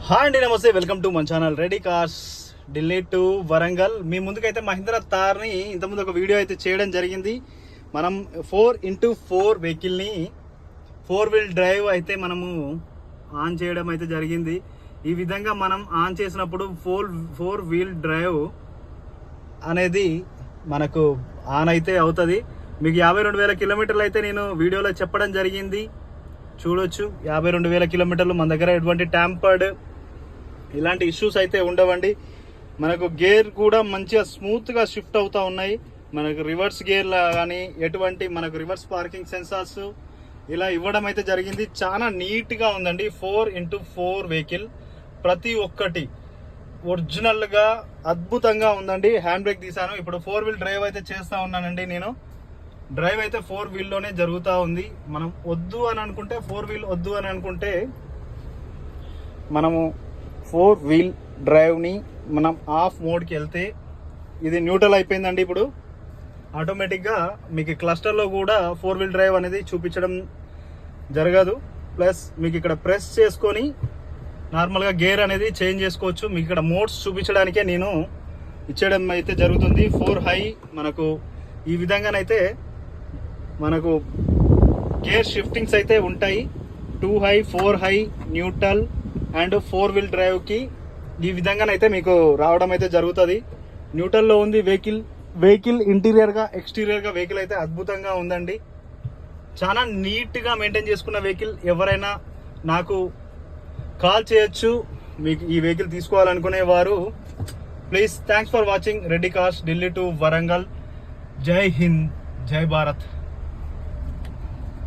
Hi అండి, నమస్తే. Welcome to మన channel Reddy cars Delhi to Warangal. మీ ముందుకైతే మహీంద్రా థార్ని ఇంతకుముందు ఒక వీడియో అయితే చేయడం జరిగింది. మనం 4x4 వెహికల్ని 4 వీల్ డ్రైవ్ అయితే మనము ఆన్ చేయడం అయితే జరిగింది. ఈ విధంగా మనం ఆన్ చేసినప్పుడు 4 వీల్ డ్రైవ్ అనేది మనకు ఆన్ అయితే అవుతుంది. మీకు 52,000 కిలోమీటర్లు అయితే నేను వీడియోలో చెప్పడం జరిగింది. చూడొచ్చు, 52,000 కిలోమీటర్లు. మన దగ్గర ఎటువంటి ట్యాంపర్డ్ ఇలాంటి ఇష్యూస్ అయితే ఉండవండి. మనకు గేర్ కూడా మంచిగా స్మూత్గా షిఫ్ట్ అవుతూ ఉన్నాయి. మనకు రివర్స్ గేర్లా కానీ ఎటువంటి మనకు రివర్స్ పార్కింగ్ సెన్సార్స్ ఇలా ఇవ్వడం అయితే జరిగింది. చాలా నీట్గా ఉందండి. 4x4 వెహికల్ ప్రతి ఒక్కటి ఒరిజినల్గా అద్భుతంగా ఉందండి. హ్యాండ్ బ్రేక్ తీసాను. ఇప్పుడు 4 వీల్ డ్రైవ్ అయితే చేస్తూ ఉన్నానండి. నేను డ్రైవ్ అయితే 4 వీల్లోనే జరుగుతూ ఉంది. మనం వద్దు అని అనుకుంటే 4 వీల్ వద్దు అని అనుకుంటే మనము 4 వీల్ డ్రైవ్ని మనం ఆఫ్ మోడ్కి వెళ్తే ఇది న్యూట్రల్ అయిపోయిందండి. ఇప్పుడు ఆటోమేటిక్గా మీకు క్లస్టర్లో కూడా 4 వీల్ డ్రైవ్ అనేది చూపించడం జరగదు. ప్లస్ మీకు ఇక్కడ ప్రెస్ చేసుకొని నార్మల్గా గేర్ అనేది చేంజ్ చేసుకోవచ్చు. మీకు ఇక్కడ మోడ్స్ చూపించడానికే నేను ఇచ్చేయడం అయితే జరుగుతుంది. 4 హై మనకు ఈ విధంగానైతే మనకు గేర్ షిఫ్టింగ్స్ అయితే ఉంటాయి. 2 high, 4 high, neutral and 4 wheel డ్రైవ్కి ఈ విధంగానైతే మీకు రావడం అయితే జరుగుతుంది. న్యూట్రల్లో ఉంది వెహికల్ ఇంటీరియర్గా ఎక్స్టీరియర్గా వెహికల్ అయితే అద్భుతంగా ఉందండి. చాలా నీట్గా మెయింటైన్ చేసుకున్న వెహికల్. ఎవరైనా నాకు కాల్ చేయొచ్చు మీకు ఈ వెహికల్ తీసుకోవాలనుకునేవారు. Please, thanks for watching Reddy cars Delhi to Warangal. జై హింద్, జై భారత్.